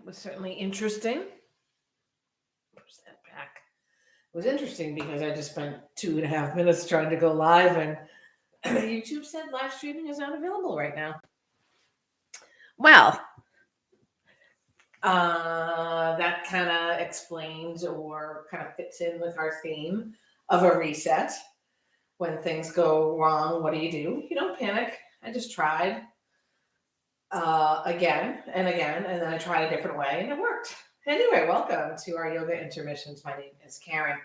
was certainly interesting. Push that back. It was interesting because I just spent 2.5 minutes trying to go live, and YouTube said live streaming is not available right now. Well, that kind of explains or kind of fits in with our theme of a reset. When things go wrong, what do? You don't panic. I just tried again and again, and then I tried a different way, and it worked. Anyway, welcome to our yoga intermissions. My name is Karen.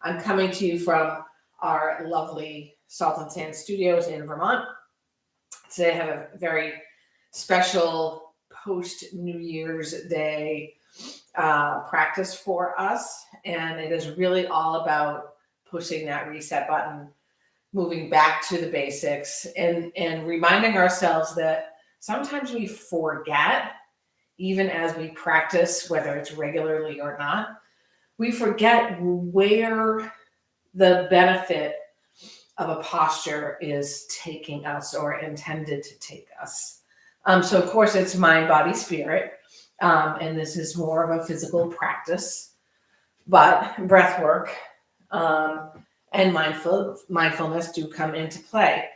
I'm coming to you from our lovely Salt and Sand Studios in Vermont. Today I have a very special post New Year's Day practice for us, and it is really all about pushing that reset button, moving back to the basics, and reminding ourselves that sometimes we forget, even as we practice, whether it's regularly or not, we forget where the benefit of a posture is taking us or intended to take us. So of course it's mind, body, spirit. And this is more of a physical practice, but breath work and mindfulness do come into play.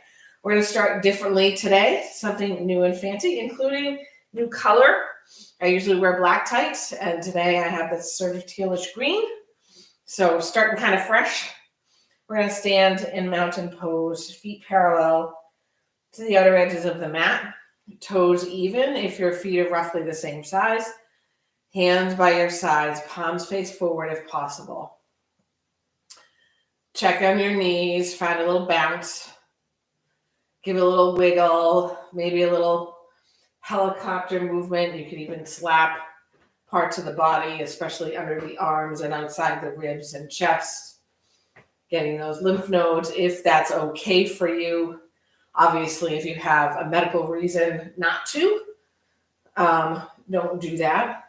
We're going to start differently today, something new and fancy, including new color. I usually wear black tights, and today I have this sort of tealish green. So starting kind of fresh. We're going to stand in mountain pose, feet parallel to the outer edges of the mat, toes even if your feet are roughly the same size, hands by your sides, palms face forward if possible. Check on your knees, find a little bounce, give it a little wiggle, maybe a little helicopter movement. You can even slap parts of the body, especially under the arms and outside the ribs and chest, getting those lymph nodes if that's okay for you. Obviously, if you have a medical reason not to, don't do that.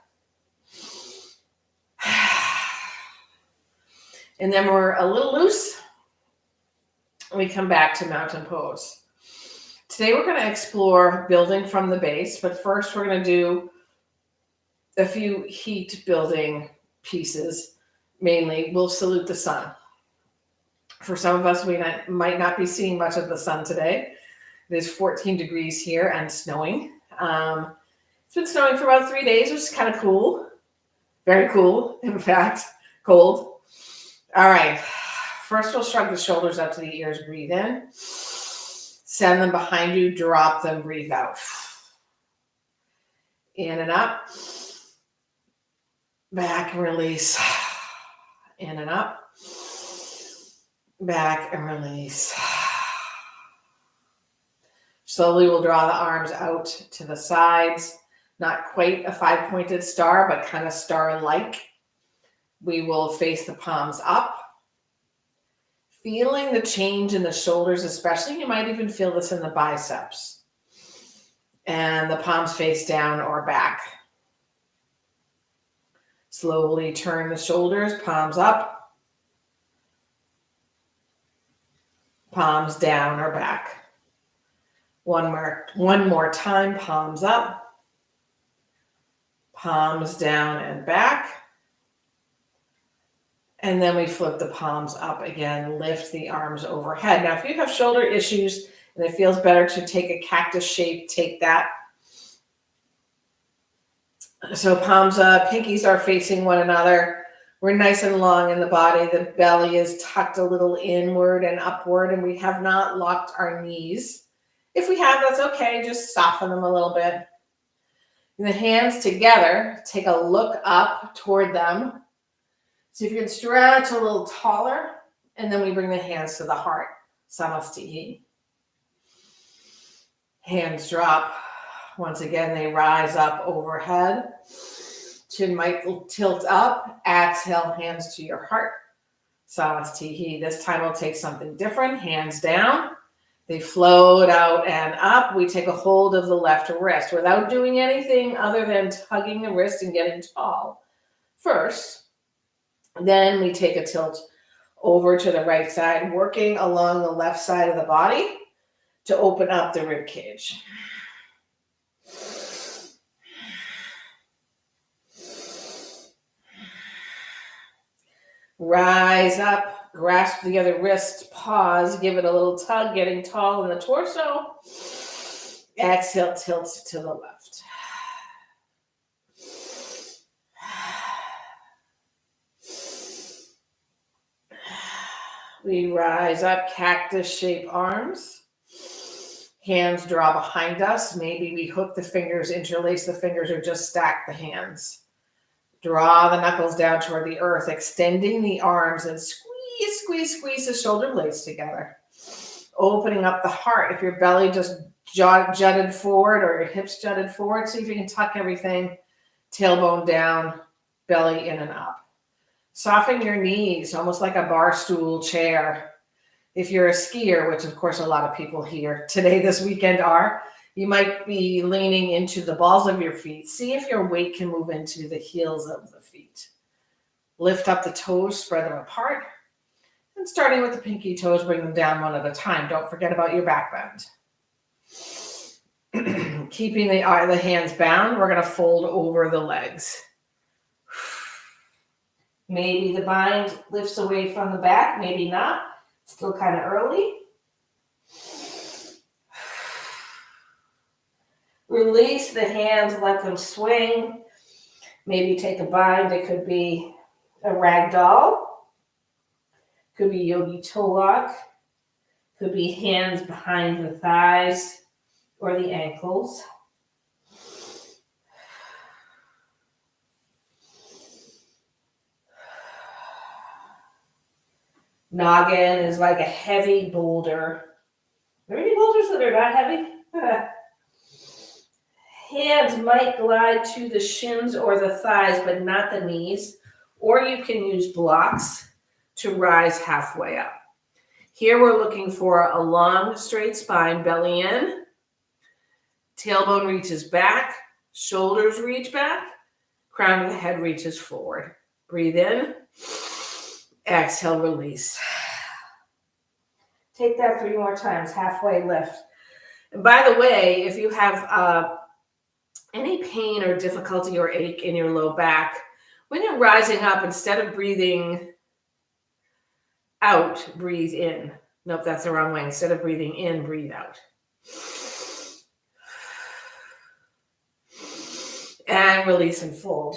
And then we're a little loose. We come back to mountain pose. Today we're going to explore building from the base, but first we're going to do a few heat building pieces. Mainly, we'll salute the sun. For some of us, we might not be seeing much of the sun today. It is 14 degrees here and snowing. It's been snowing for about 3 days, which is kind of cool. Very cool, in fact, cold. All right. First, we'll shrug the shoulders up to the ears. Breathe in. Send them behind you. Drop them. Breathe out. In and up. Back and release. In and up. Back and release. Slowly we'll draw the arms out to the sides. Not quite a 5-pointed star, but kind of star-like. We will face the palms up. Feeling the change in the shoulders especially. You might even feel this in the biceps. And the palms face down or back. Slowly turn the shoulders, palms up. Palms down or back. One more time, palms up. Palms down and back. And then we flip the palms up again, lift the arms overhead. Now, if you have shoulder issues and it feels better to take a cactus shape, take that. So palms up, pinkies are facing one another. We're nice and long in the body. The belly is tucked a little inward and upward, and we have not locked our knees. If we have, that's okay. Just soften them a little bit. And the hands together, take a look up toward them. So if you can stretch a little taller, and then we bring the hands to the heart. Samastiti. Hands drop. Once again, they rise up overhead. Chin might tilt up. Exhale, hands to your heart. Samastiti. This time we'll take something different. Hands down. They float out and up. We take a hold of the left wrist without doing anything other than tugging the wrist and getting tall. First, then we take a tilt over to the right side, working along the left side of the body to open up the rib cage. Rise up, grasp the other wrist, pause, give it a little tug, getting tall in the torso. Exhale, tilt to the left. We rise up, cactus-shaped arms. Hands draw behind us. Maybe we hook the fingers, interlace the fingers, or just stack the hands. Draw the knuckles down toward the earth, extending the arms and squeeze, squeeze, squeeze the shoulder blades together. Opening up the heart. If your belly just jutted forward or your hips jutted forward, see if you can tuck everything. Tailbone down, belly in and up. Soften your knees, almost like a bar stool chair. If you're a skier, which of course a lot of people here today, this weekend are, you might be leaning into the balls of your feet. See if your weight can move into the heels of the feet. Lift up the toes, spread them apart. And starting with the pinky toes, bring them down one at a time. Don't forget about your back bend. Keeping the hands bound, we're going to fold over the legs. Maybe the bind lifts away from the back, maybe not. Still kind of early. Release the hands, let them swing. Maybe take a bind. It could be a rag doll. Could be yogi toe lock. Could be hands behind the thighs or the ankles. Noggin is like a heavy boulder. Are there any boulders that are not heavy? Hands might glide to the shins or the thighs, but not the knees. Or you can use blocks to rise halfway up. Here we're looking for a long, straight spine, belly in. Tailbone reaches back. Shoulders reach back. Crown of the head reaches forward. Breathe in. Exhale, release. Take that 3 more times, halfway lift. And by the way, if you have any pain or difficulty or ache in your low back, when you're rising up, instead of breathing out, breathe in. Nope, that's the wrong way. Instead of breathing in, breathe out. And release and fold.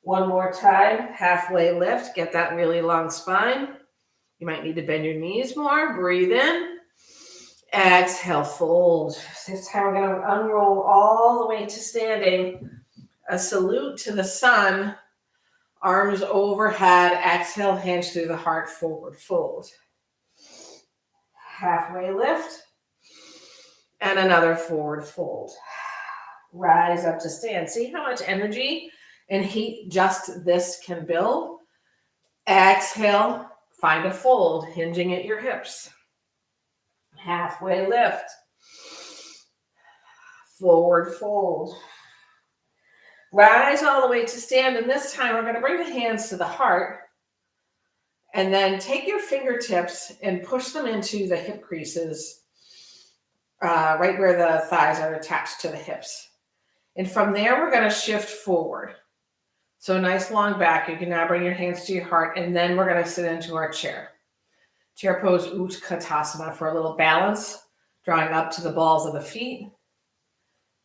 One more time, halfway lift. Get that really long spine. You might need to bend your knees more. Breathe in. Exhale, fold. This time we're going to unroll all the way to standing. A salute to the sun. Arms overhead. Exhale, hands through the heart, forward fold. Halfway lift. And another forward fold. Rise up to stand. See how much energy and heat just this can build. Exhale, find a fold, hinging at your hips. Halfway lift. Forward fold. Rise all the way to stand, and this time we're going to bring the hands to the heart, and then take your fingertips and push them into the hip creases, right where the thighs are attached to the hips. And from there, we're going to shift forward. So nice long back. You can now bring your hands to your heart, and then we're going to sit into our chair. Chair pose Utkatasana for a little balance, drawing up to the balls of the feet.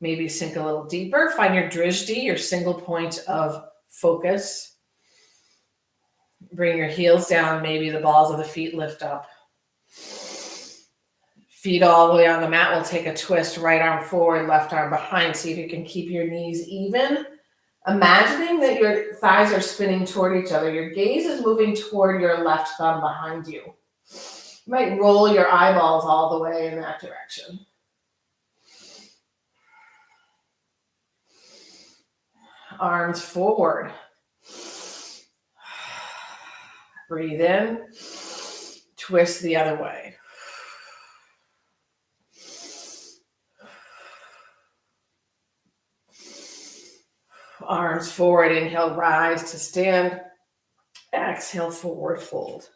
Maybe sink a little deeper. Find your drishti, your single point of focus. Bring your heels down. Maybe the balls of the feet lift up. Feet all the way on the mat. We'll take a twist. Right arm forward, left arm behind. See if you can keep your knees even. Imagining that your thighs are spinning toward each other. Your gaze is moving toward your left thumb behind you. You might roll your eyeballs all the way in that direction. Arms forward. Breathe in. Twist the other way. Arms forward. Inhale, rise to stand. Exhale, forward fold.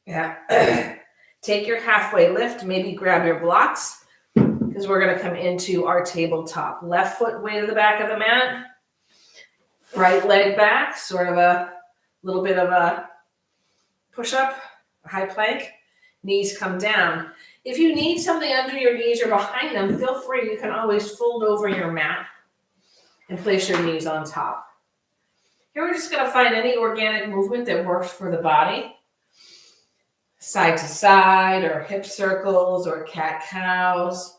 Yeah. Take your halfway lift. Maybe grab your blocks because we're going to come into our tabletop. Left foot way to the back of the mat. Right leg back, sort of a little bit of a push-up, a high plank. Knees come down. If you need something under your knees or behind them, feel free. You can always fold over your mat and place your knees on top. Here we're just going to find any organic movement that works for the body. Side to side, or hip circles, or cat-cows,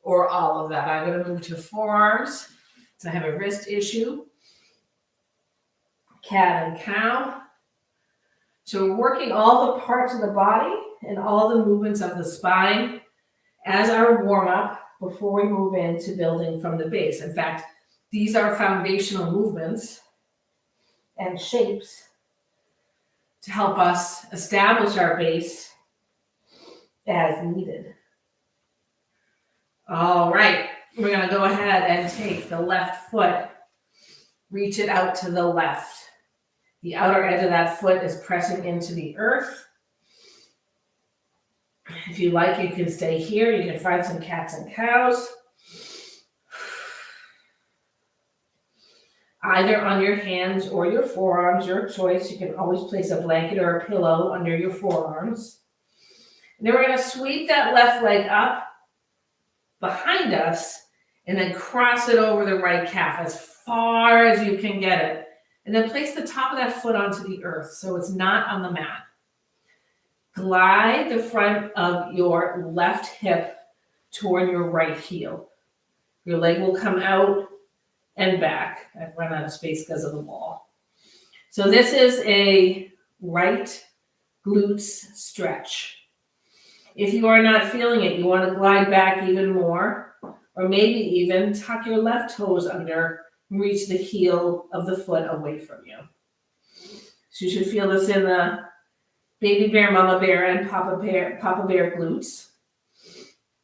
or all of that. I'm going to move to forearms. So I have a wrist issue. Cat and cow. So we're working all the parts of the body and all the movements of the spine as our warm-up before we move into building from the base. In fact, these are foundational movements and shapes to help us establish our base as needed. All right, we're going to go ahead and take the left foot, reach it out to the left. The outer edge of that foot is pressing into the earth. If you like, you can stay here. You can find some cats and cows. Either on your hands or your forearms, your choice. You can always place a blanket or a pillow under your forearms. And then we're going to sweep that left leg up behind us and then cross it over the right calf as far as you can get it. And then place the top of that foot onto the earth so it's not on the mat. Glide the front of your left hip toward your right heel. Your leg will come out and back. I've run out of space because of the wall. So this is a right glutes stretch. If you are not feeling it, you want to glide back even more, or maybe even tuck your left toes under and reach the heel of the foot away from you. So you should feel this in the baby bear, mama bear, and papa bear glutes.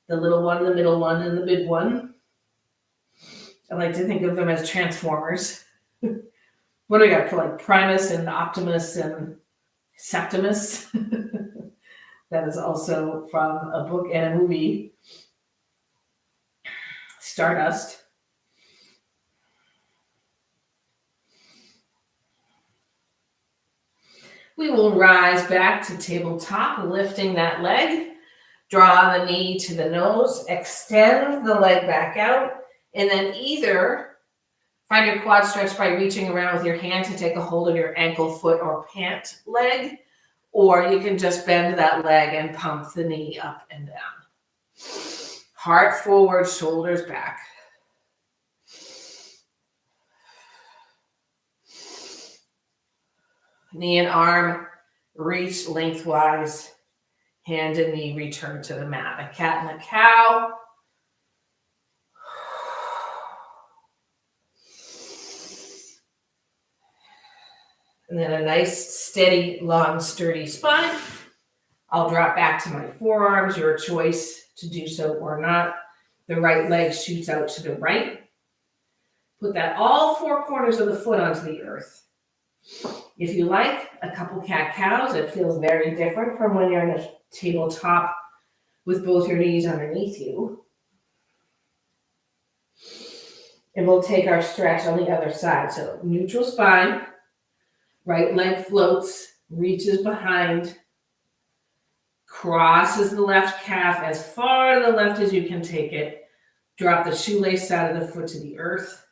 The little one, the middle one, and the big one. I like to think of them as transformers. What do we got for like Primus and Optimus and Septimus? That is also from a book and a movie, Stardust. We will rise back to tabletop, lifting that leg. Draw the knee to the nose, extend the leg back out, and then either find your quad stretch by reaching around with your hand to take a hold of your ankle, foot, or pant leg, or you can just bend that leg and pump the knee up and down. Heart forward, shoulders back. Knee and arm reach lengthwise. Hand and knee return to the mat. A cat and a cow. And then a nice, steady, long, sturdy spine. I'll drop back to my forearms. Your choice to do so or not. The right leg shoots out to the right. Put that all four corners of the foot onto the earth. If you like, a couple cat-cows. It feels very different from when you're in a tabletop with both your knees underneath you. And we'll take our stretch on the other side. So neutral spine, right leg floats, reaches behind, crosses the left calf as far to the left as you can take it. Drop the shoelace side of the foot to the earth.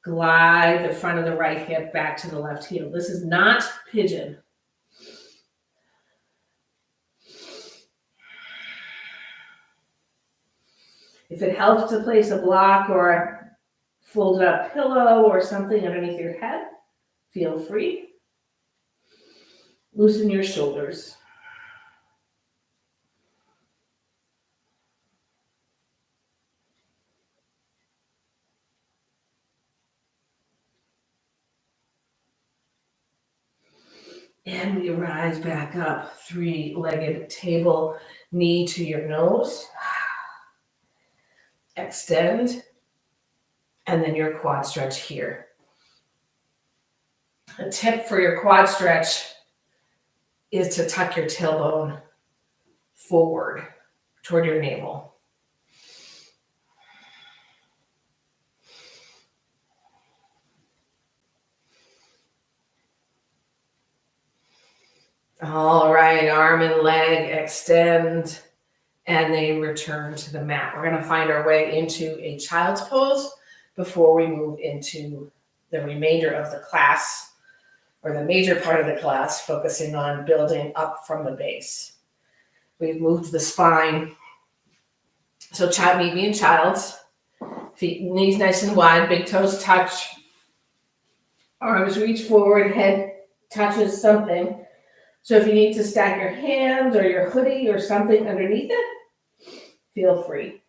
Glide the front of the right hip back to the left heel. This is not pigeon. If it helps to place a block or a folded up pillow or something underneath your head, feel free. Loosen your shoulders. And we rise back up, three-legged table, knee to your nose. Extend, and then your quad stretch here. A tip for your quad stretch is to tuck your tailbone forward toward your navel. All right, arm and leg extend, and they return to the mat. We're going to find our way into a child's pose before we move into the remainder of the class, or the major part of the class, focusing on building up from the base. We've moved the spine. So meet me in child's. Feet, knees nice and wide, big toes touch. Arms reach forward, head touches something. So if you need to stack your hands or your hoodie or something underneath it, feel free.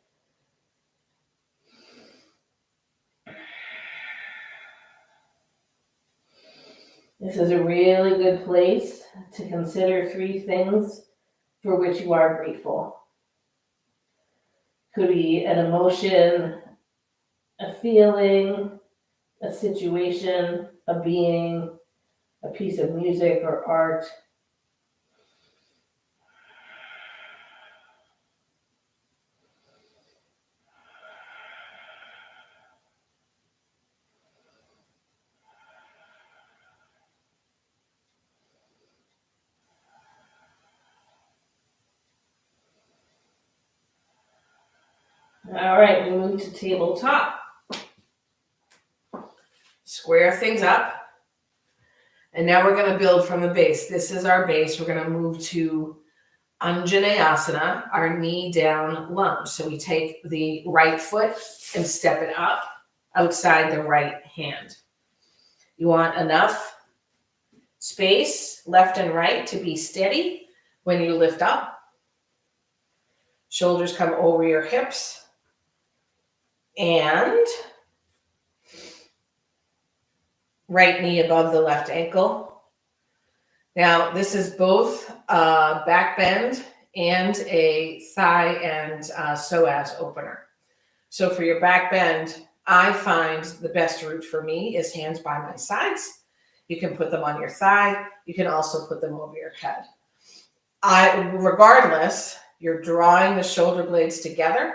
This is a really good place to consider 3 things for which you are grateful. Could be an emotion, a feeling, a situation, a being, a piece of music or art. All right, we move to tabletop. Square things up. And now we're going to build from the base. This is our base. We're going to move to Anjaneyasana, our knee down lunge. So we take the right foot and step it up outside the right hand. You want enough space, left and right, to be steady when you lift up. Shoulders come over your hips. And right knee above the left ankle. Now, this is both a back bend and a thigh and psoas opener. So for your back bend, I find the best route for me is hands by my sides. You can put them on your thigh. You can also put them over your head. Regardless, you're drawing the shoulder blades together,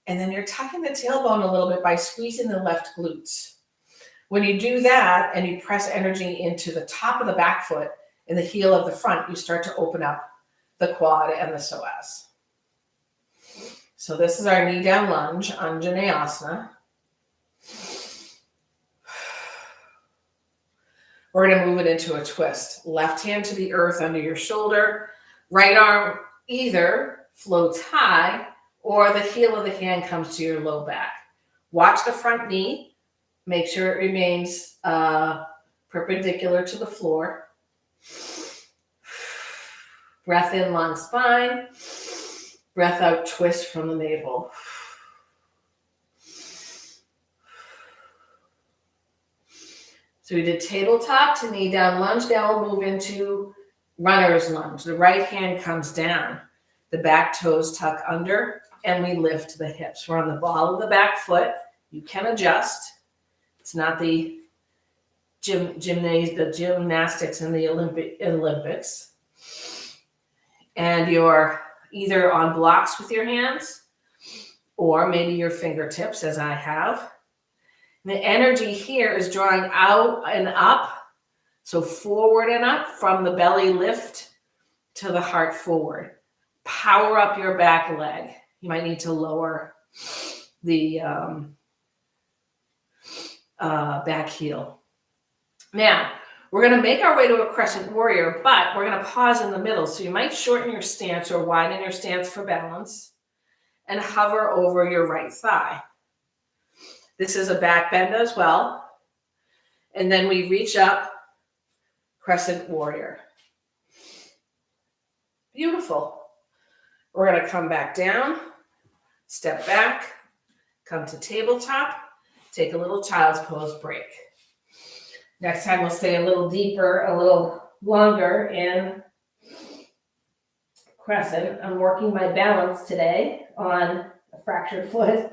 and then you're tucking the tailbone a little bit by squeezing the left glutes. When you do that and you press energy into the top of the back foot and the heel of the front, you start to open up the quad and the psoas. So this is our knee down lunge, Anjaneyasana. We're going to move it into a twist. Left hand to the earth under your shoulder. Right arm either floats high or the heel of the hand comes to your low back. Watch the front knee. Make sure it remains perpendicular to the floor. Breath in, long spine. Breath out, twist from the navel. So we did tabletop to knee down lunge. Now we'll move into runner's lunge. The right hand comes down. The back toes tuck under, and we lift the hips. We're on the ball of the back foot. You can adjust. It's not the gymnastics in the Olympics. And you're either on blocks with your hands or maybe your fingertips, as I have. The energy here is drawing out and up. So forward and up from the belly lift to the heart forward. Power up your back leg. You might need to lower the back heel. Now, we're going to make our way to a crescent warrior, but we're going to pause in the middle. So you might shorten your stance or widen your stance for balance and hover over your right thigh. This is a back bend as well. And then we reach up, crescent warrior. Beautiful. We're going to come back down, step back, come to tabletop, take a little child's pose break. Next time we'll stay a little deeper, a little longer in crescent. I'm working my balance today on a fractured foot.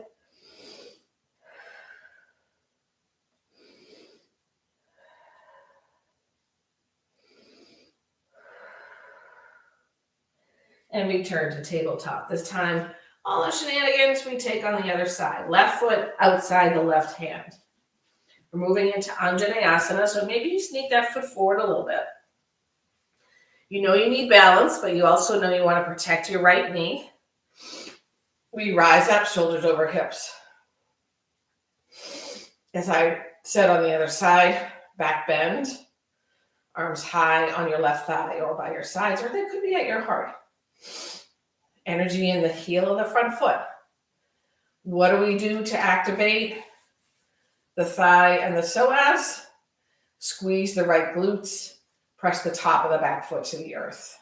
And return to tabletop. This time, all the shenanigans we take on the other side. Left foot outside the left hand. We're moving into Anjaneyasana, so maybe you sneak that foot forward a little bit. You know you need balance, but you also know you want to protect your right knee. We rise up, shoulders over hips. As I said on the other side, back bend, arms high on your left thigh or by your sides, or they could be at your heart. Energy in the heel of the front foot. What do we do to activate the thigh and the psoas? Squeeze the right glutes, press the top of the back foot to the earth.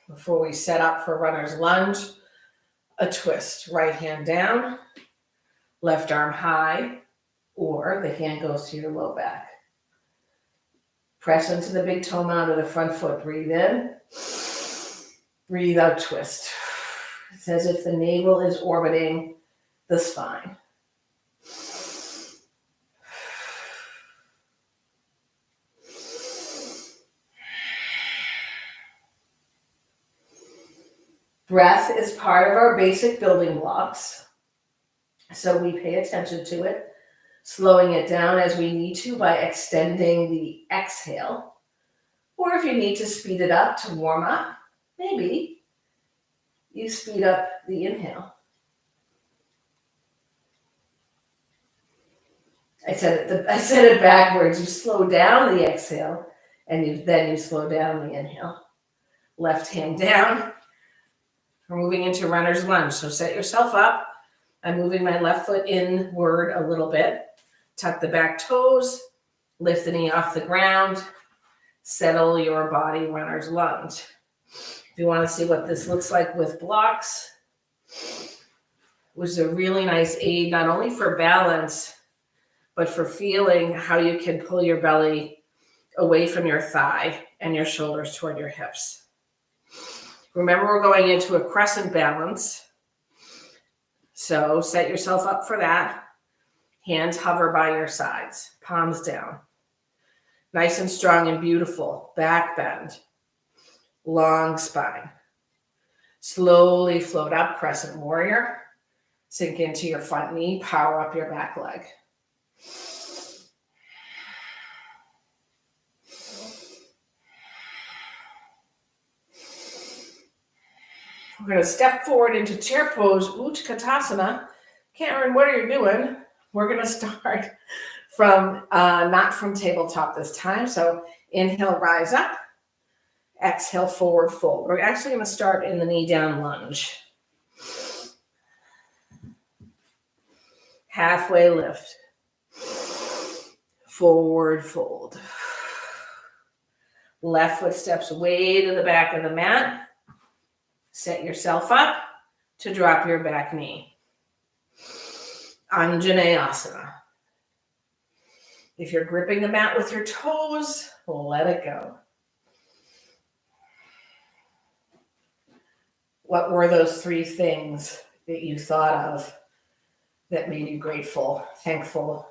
Before we set up for runner's lunge, a twist. Right hand down, left arm high, or the hand goes to your low back. Press into the big toe mound of the front foot. Breathe in, breathe out, twist. It's as if the navel is orbiting the spine. Breath is part of our basic building blocks, so we pay attention to it, slowing it down as we need to by extending the exhale. Or if you need to speed it up to warm up, maybe you speed up the inhale. I said it backwards. You slow down the exhale, and then you slow down the inhale. Left hand down. We're moving into runner's lunge. So set yourself up. I'm moving my left foot inward a little bit. Tuck the back toes. Lift the knee off the ground. Settle your body, runner's lunge. If you want to see what this looks like with blocks, which is a really nice aid, not only for balance, but for feeling how you can pull your belly away from your thigh and your shoulders toward your hips. Remember, we're going into a crescent balance. So set yourself up for that. Hands hover by your sides, palms down. Nice and strong and beautiful. Back bend. Long spine. Slowly float up, crescent warrior. Sink into your front knee, power up your back leg. We're going to step forward into chair pose, Utkatasana. Karen, what are you doing? We're going to start from, not from tabletop this time. So inhale, rise up. Exhale, forward fold. We're actually going to start in the knee down lunge. Halfway lift. Forward fold. Left foot steps way to the back of the mat. Set yourself up to drop your back knee. Anjaneyasana. If you're gripping the mat with your toes, let it go. What were those three things that you thought of that made you grateful, thankful,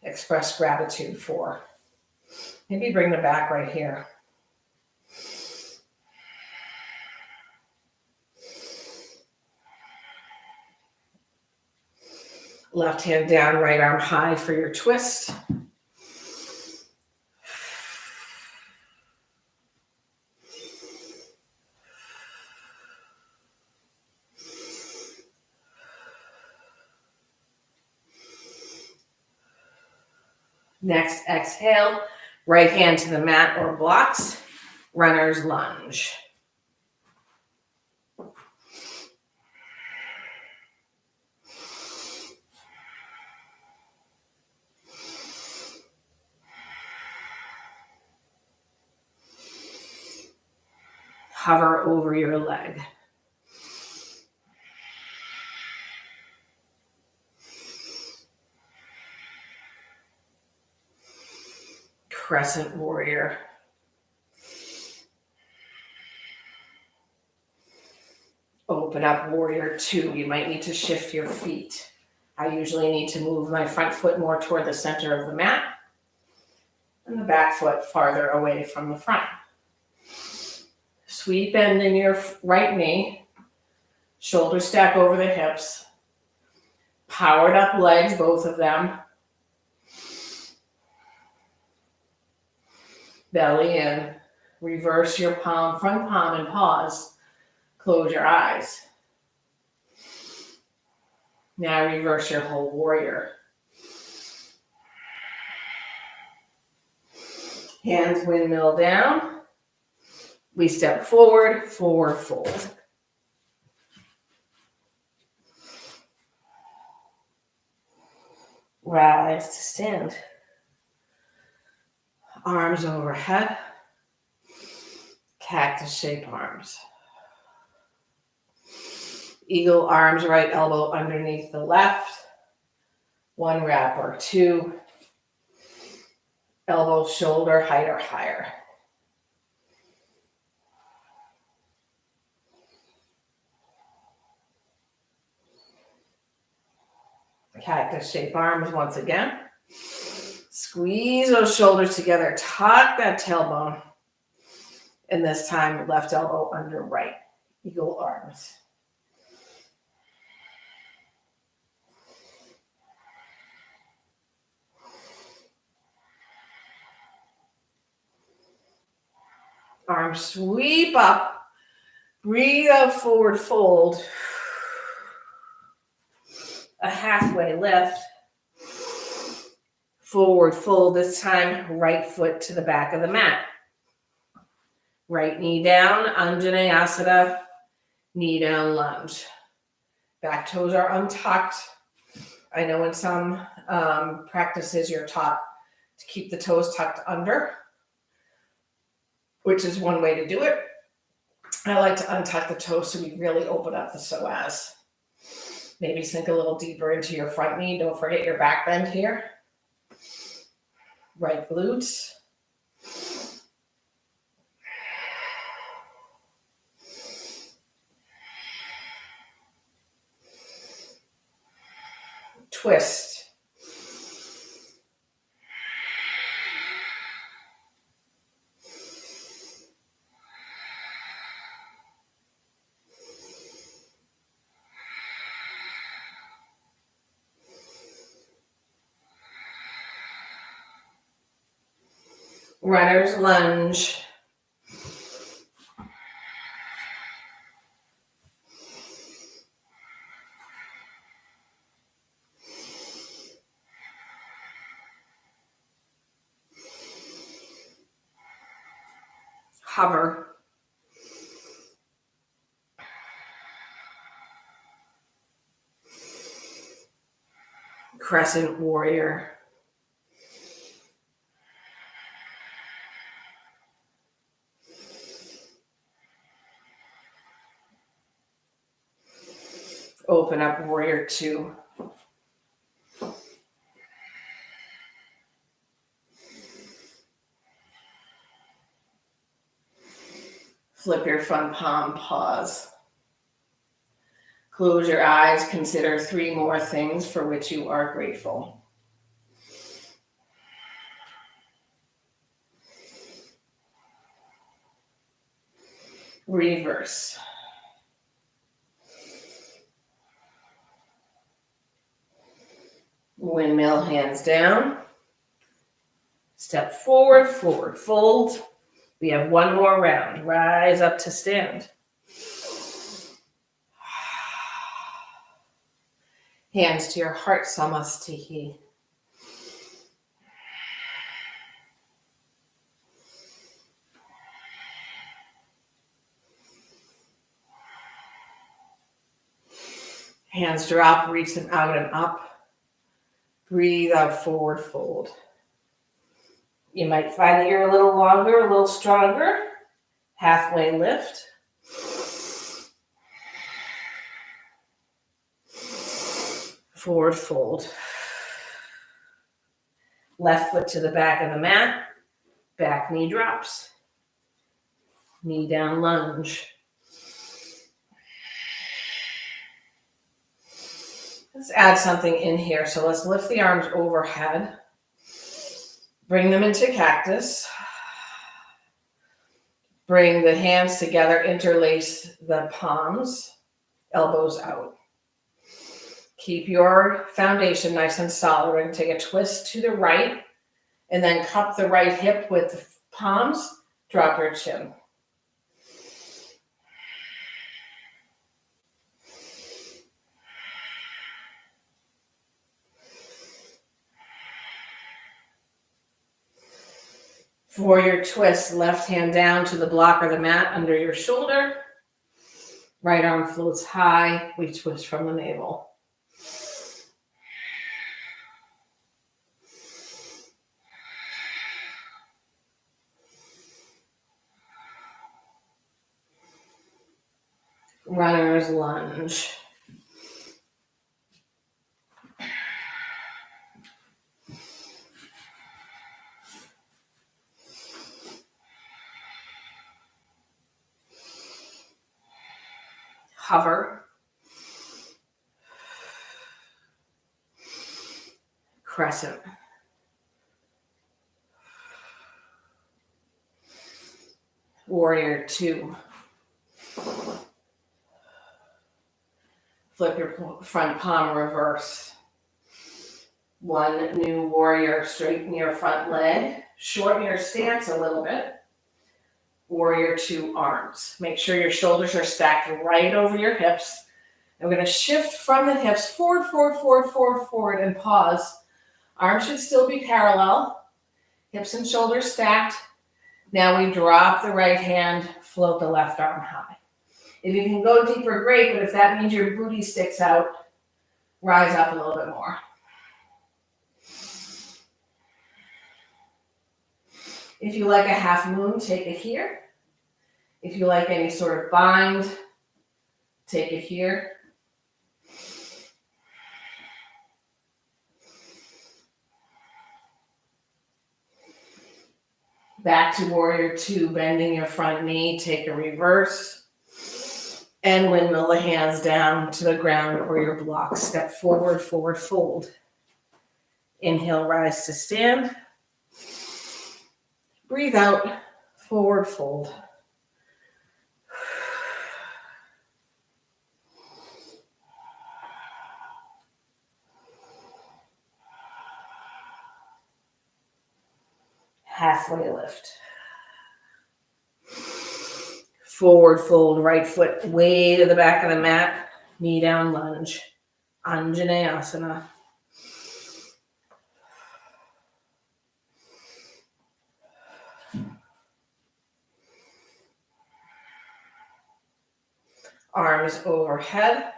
express gratitude for? Maybe bring them back right here. Left hand down, right arm high for your twist. Next, exhale, right hand to the mat or blocks, runner's lunge. Hover over your leg. Crescent warrior. Open up warrior two. You might need to shift your feet. I usually need to move my front foot more toward the center of the mat and the back foot farther away from the front. Sweet bend in your right knee. Shoulders stack over the hips. Powered up legs, both of them. belly in. Reverse your palm, front palm, and pause. Close your eyes. Now reverse your whole warrior. Hands windmill down. We step forward, forward fold. Rise to stand. Arms overhead. Cactus shape arms. Eagle arms, right elbow underneath the left. One wrap or two. Elbow, shoulder, height or higher. Cactus shape arms once again. Squeeze those shoulders together. Tuck that tailbone. And this time, left elbow under right. Eagle arms. Arms sweep up. Breathe out, forward fold. A halfway lift. Forward fold. This time, right foot to the back of the mat. Right knee down, Anjaneyasana, knee down lunge. Back toes are untucked. I know in some practices you're taught to keep the toes tucked under, which is one way to do it. I like to untuck the toes so we really open up the psoas. Maybe sink a little deeper into your front knee. Don't forget your back bend here. Right glutes. Twist. Runner's lunge. Hover. Crescent warrior. Open up warrior two. Flip your front palm, pause. Close your eyes, consider 3 more things for which you are grateful. Reverse. Windmill, hands down. Step forward, forward fold. We have 1 more round. Rise up to stand. Hands to your heart, Samastihi. Hands drop, reach them out and up. Breathe out, forward fold. You might find that you're a little longer, a little stronger. Halfway lift. Forward fold. Left foot to the back of the mat. Back knee drops. Knee down lunge. Let's add something in here. So let's lift the arms overhead. Bring them into cactus. Bring the hands together, interlace the palms, elbows out. Keep your foundation nice and solid. We're going to take a twist to the right and then cup the right hip with the palms, drop your chin. For your twist, left hand down to the block or the mat under your shoulder. Right arm floats high. We twist from the navel. Runner's lunge. Hover. Crescent. Warrior 2. Flip your front palm reverse. One new warrior, straighten your front leg. Shorten your stance a little bit. Warrior 2 arms. Make sure your shoulders are stacked right over your hips. And we're going to shift from the hips forward, forward, forward, forward, forward, and pause. Arms should still be parallel. Hips and shoulders stacked. Now we drop the right hand, float the left arm high. If you can go deeper, great, but if that means your booty sticks out, rise up a little bit more. If you like a half moon, take it here. If you like any sort of bind, take it here. Back to warrior 2, bending your front knee, take a reverse. And windmill the hands down to the ground or your block. Step forward, forward, fold. Inhale, rise to stand. Breathe out, forward fold. Halfway lift. Forward fold, right foot way to the back of the mat. Knee down lunge. Anjaneyasana. Arms overhead.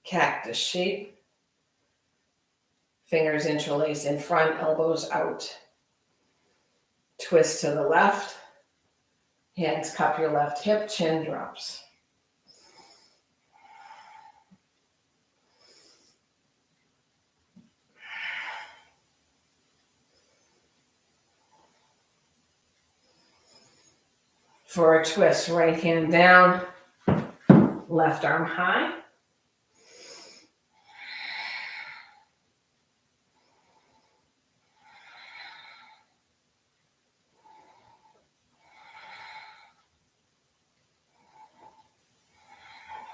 Cactus shape. Fingers interlace in front, elbows out. Twist to the left. Hands cup your left hip, chin drops. For a twist, right hand down, left arm high.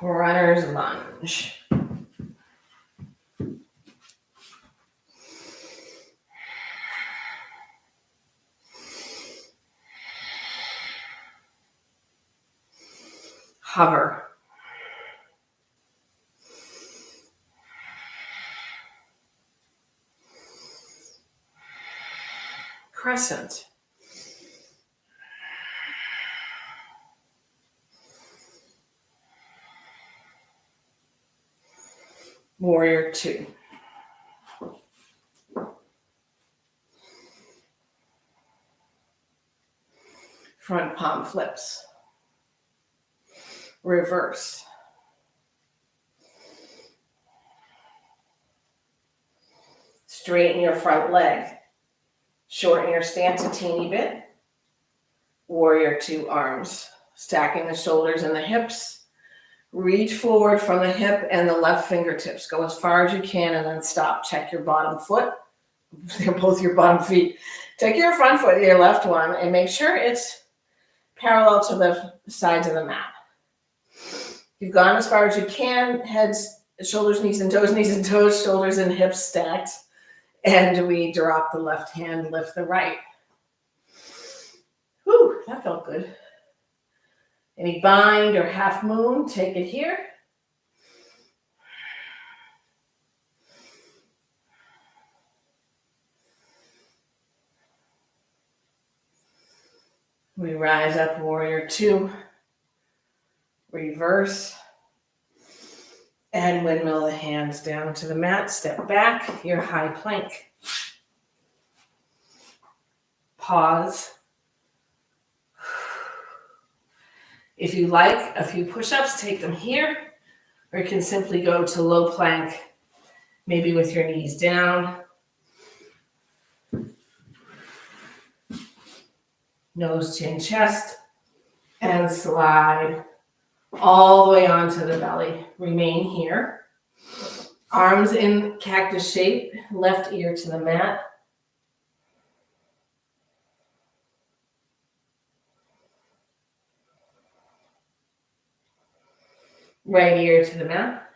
Runner's lunge. Hover. Crescent. Warrior 2. Front palm flips. Reverse. Straighten your front leg. Shorten your stance a teeny bit. Warrior 2 arms. Stacking the shoulders and the hips. Reach forward from the hip and the left fingertips. Go as far as you can and then stop. Check your bottom foot. They're both your bottom feet. Take your front foot, your left one, and make sure it's parallel to the sides of the mat. You've gone as far as you can. Heads, shoulders, knees and toes, shoulders and hips stacked. And we drop the left hand, lift the right. that felt good. Any bind or half moon, take it here. We rise up, warrior two. Reverse. And windmill the hands down to the mat. Step back, your high plank. Pause. If you like a few push-ups, take them here, or you can simply go to low plank, maybe with your knees down. Nose, chin, chest, and slide all the way onto the belly. Remain here. Arms in cactus shape, left ear to the mat. Right ear to the mat.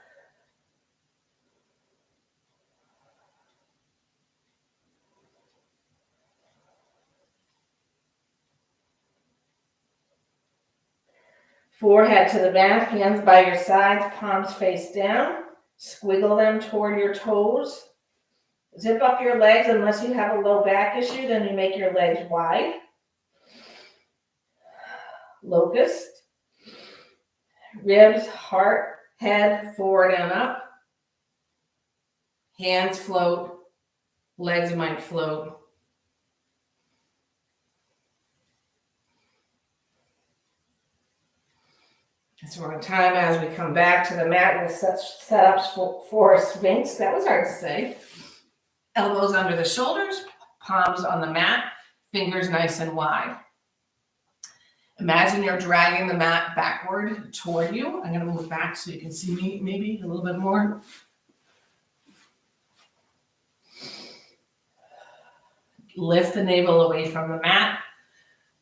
Forehead to the mat, hands by your sides, palms face down. Squiggle them toward your toes. Zip up your legs unless you have a low back issue, then you make your legs wide. Locust. Ribs, heart, head, forward and up. Hands float, legs might float. So we're on time as we come back to the mat with setups for a Sphinx. That was hard to say. Elbows under the shoulders, palms on the mat, fingers nice and wide. Imagine you're dragging the mat backward toward you. I'm going to move back so you can see me maybe a little bit more. Lift the navel away from the mat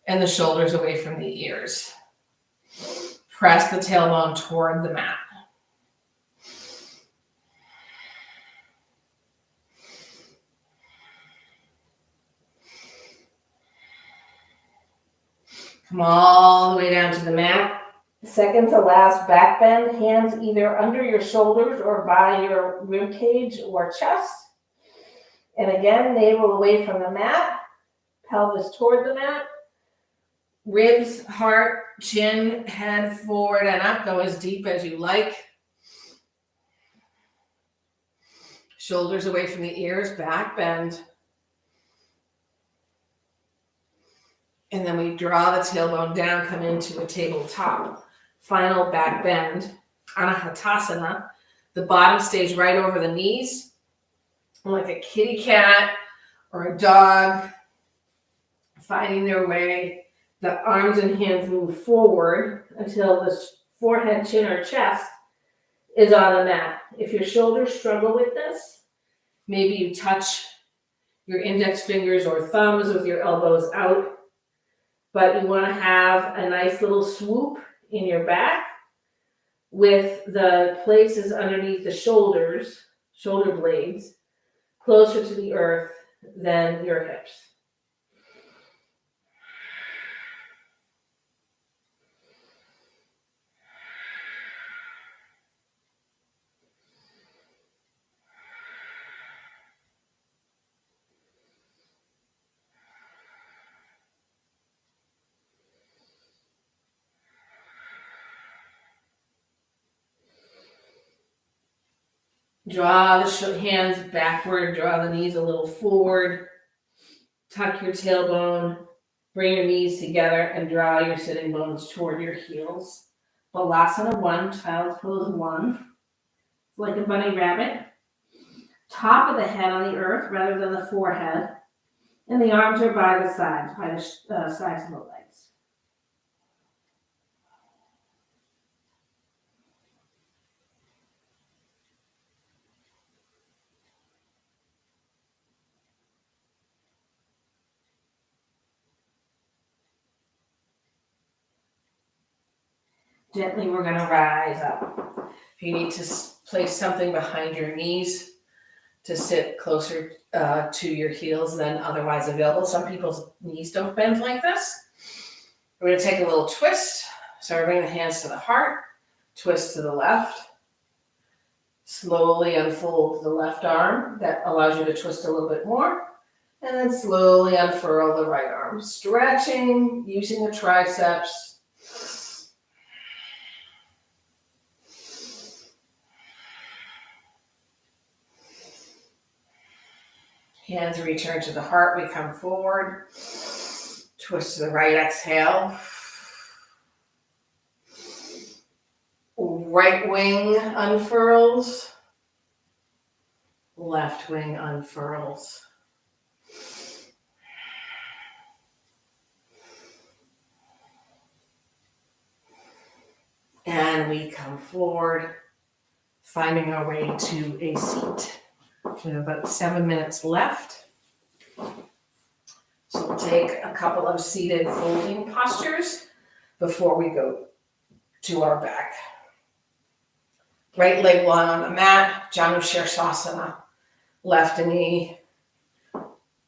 and the shoulders away from the ears. Press the tailbone toward the mat. Come all the way down to the mat. Second to last back bend, hands either under your shoulders or by your rib cage or chest. And again, navel away from the mat, pelvis toward the mat. Ribs, heart, chin, head forward and up. Go as deep as you like. Shoulders away from the ears, back bend. And then we draw the tailbone down, come into a tabletop. Final back bend, Anahatasana. The bottom stays right over the knees, like a kitty cat or a dog finding their way. The arms and hands move forward until the forehead, chin, or chest is on the mat. If your shoulders struggle with this, maybe you touch your index fingers or thumbs with your elbows out, but you want to have a nice little swoop in your back with the places underneath the shoulders, shoulder blades, closer to the earth than your hips. Draw the hands backward, draw the knees a little forward, tuck your tailbone, bring your knees together and draw your sitting bones toward your heels. Balasana 1, child's pose 1. Like a bunny rabbit. Top of the head on the earth rather than the forehead. And the arms are by the sides, sides of the legs. Gently, we're going to rise up. If you need to place something behind your knees to sit closer to your heels than otherwise available. Some people's knees don't bend like this. We're going to take a little twist. So we're bringing the hands to the heart, twist to the left. Slowly unfold the left arm. That allows you to twist a little bit more. And then slowly unfurl the right arm. Stretching, using the triceps. Hands return to the heart. We come forward. Twist to the right, exhale. Right wing unfurls. Left wing unfurls. And we come forward, finding our way to a seat. We have about 7 minutes left. So we'll take a couple of seated folding postures before we go to our back. Right leg long on the mat, Janu Shirsasana. Left knee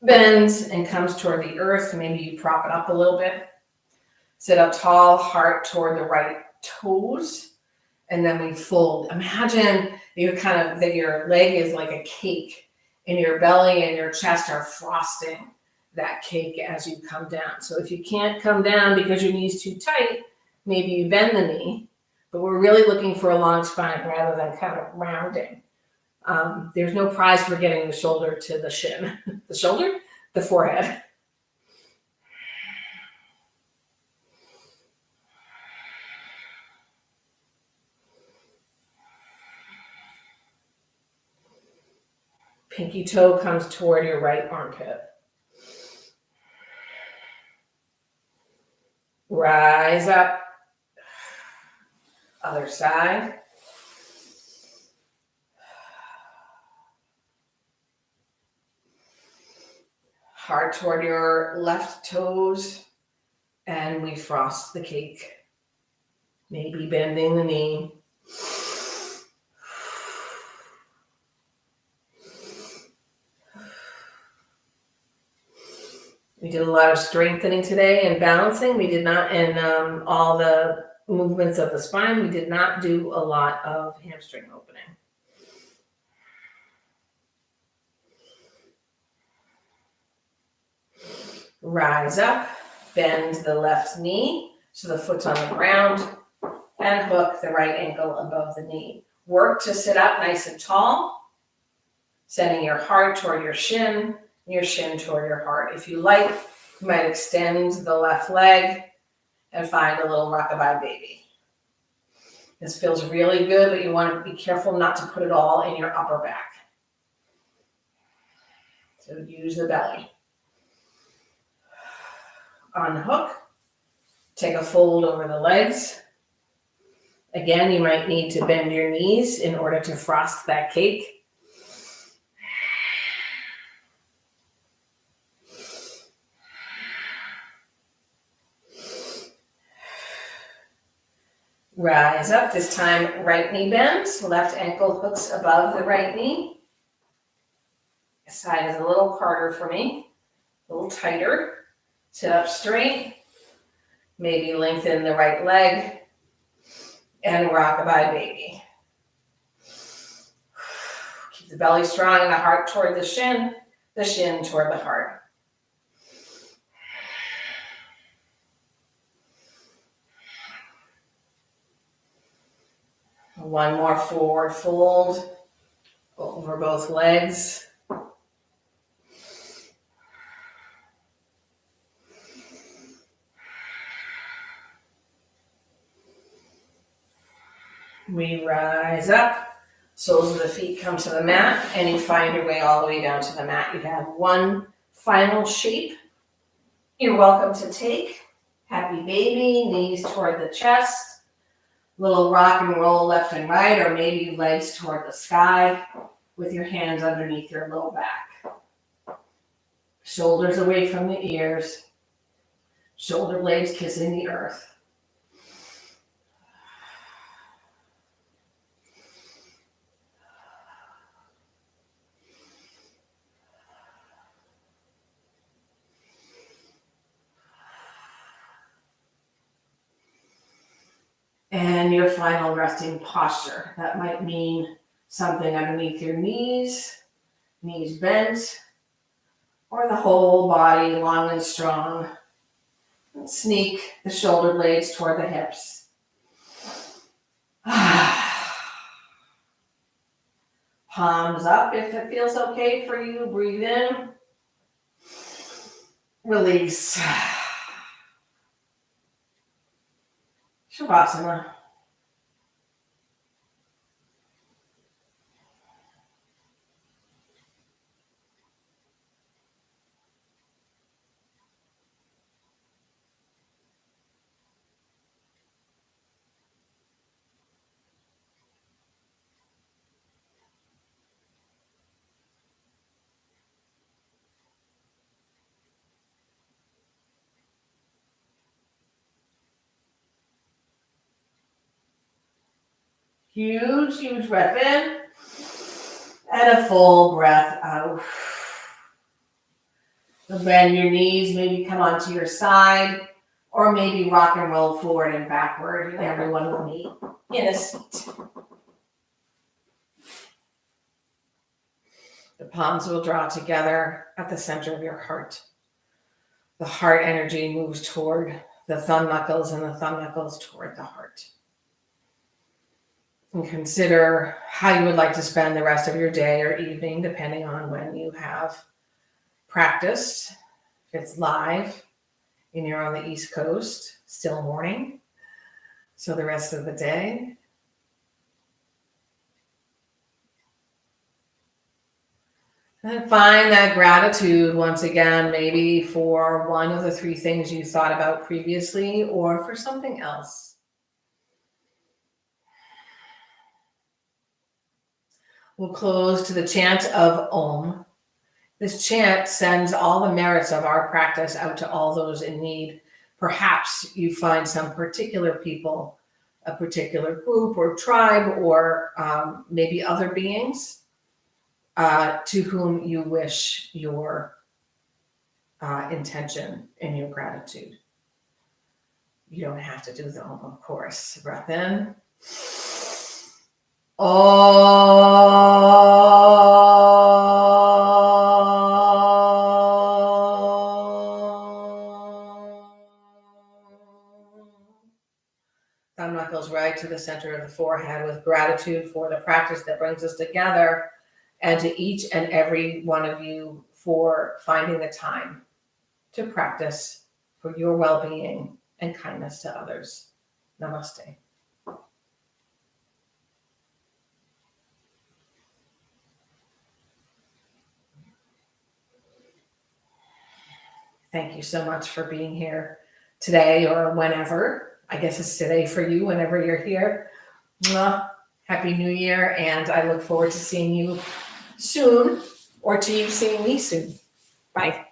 bends and comes toward the earth. Maybe you prop it up a little bit. Sit up tall, heart toward the right toes. And then we fold. Imagine that your leg is like a cake and your belly and your chest are frosting that cake as you come down. So if you can't come down because your knee's too tight, maybe you bend the knee. But we're really looking for a long spine rather than kind of rounding. There's no prize for getting the shoulder to the shin. The shoulder, the forehead. Pinky toe comes toward your right armpit. Rise up. Other side. Heart toward your left toes. And we frost the cake. Maybe bending the knee. We did a lot of strengthening today and balancing. We did not, and all the movements of the spine, we did not do a lot of hamstring opening. Rise up, bend the left knee so the foot's on the ground, and hook the right ankle above the knee. Work to sit up nice and tall, sending your heart toward your shin toward your heart. If you like, you might extend the left leg and find a little rockabye baby. This feels really good, but you want to be careful not to put it all in your upper back. So use the belly. Unhook. Take a fold over the legs. Again, you might need to bend your knees in order to frost that cake. Rise up. This time, right knee bends. Left ankle hooks above the right knee. This side is a little harder for me. A little tighter. Sit up straight. Maybe lengthen the right leg. And rockabye baby. Keep the belly strong and the heart toward the shin toward the heart. One more forward fold over both legs. We rise up. Soles of the feet come to the mat, and you find your way all the way down to the mat. You have one final shape you're welcome to take. Happy baby, knees toward the chest. Little rock and roll left and right, or maybe legs toward the sky with your hands underneath your low back. Shoulders away from the ears. Shoulder blades kissing the earth. And your final resting posture. That might mean something underneath your knees bent, or the whole body long and strong. And sneak the shoulder blades toward the hips. Palms up if it feels okay for you. Breathe in. Release. Shavasana. Huge, huge breath in. And a full breath out. So bend your knees, maybe come onto your side, or maybe rock and roll forward and backward. And everyone will meet in a seat. The palms will draw together at the center of your heart. The heart energy moves toward the thumb knuckles and the thumb knuckles toward the heart. And consider how you would like to spend the rest of your day or evening, depending on when you have practiced. If it's live and you're on the East Coast, still morning. So the rest of the day. And find that gratitude once again, maybe for one of the three things you thought about previously or for something else. We'll close to the chant of Om. This chant sends all the merits of our practice out to all those in need. Perhaps you find some particular people, a particular group or tribe, or maybe other beings to whom you wish your intention and your gratitude. You don't have to do the Om, of course. Breath in. Thumb knuckles right to the center of the forehead with gratitude for the practice that brings us together, and to each and every one of you for finding the time to practice for your well-being and kindness to others. Namaste. Thank you so much for being here today or whenever. I guess it's today for you, whenever you're here. Happy New Year, and I look forward to seeing you soon, or to you seeing me soon. Bye.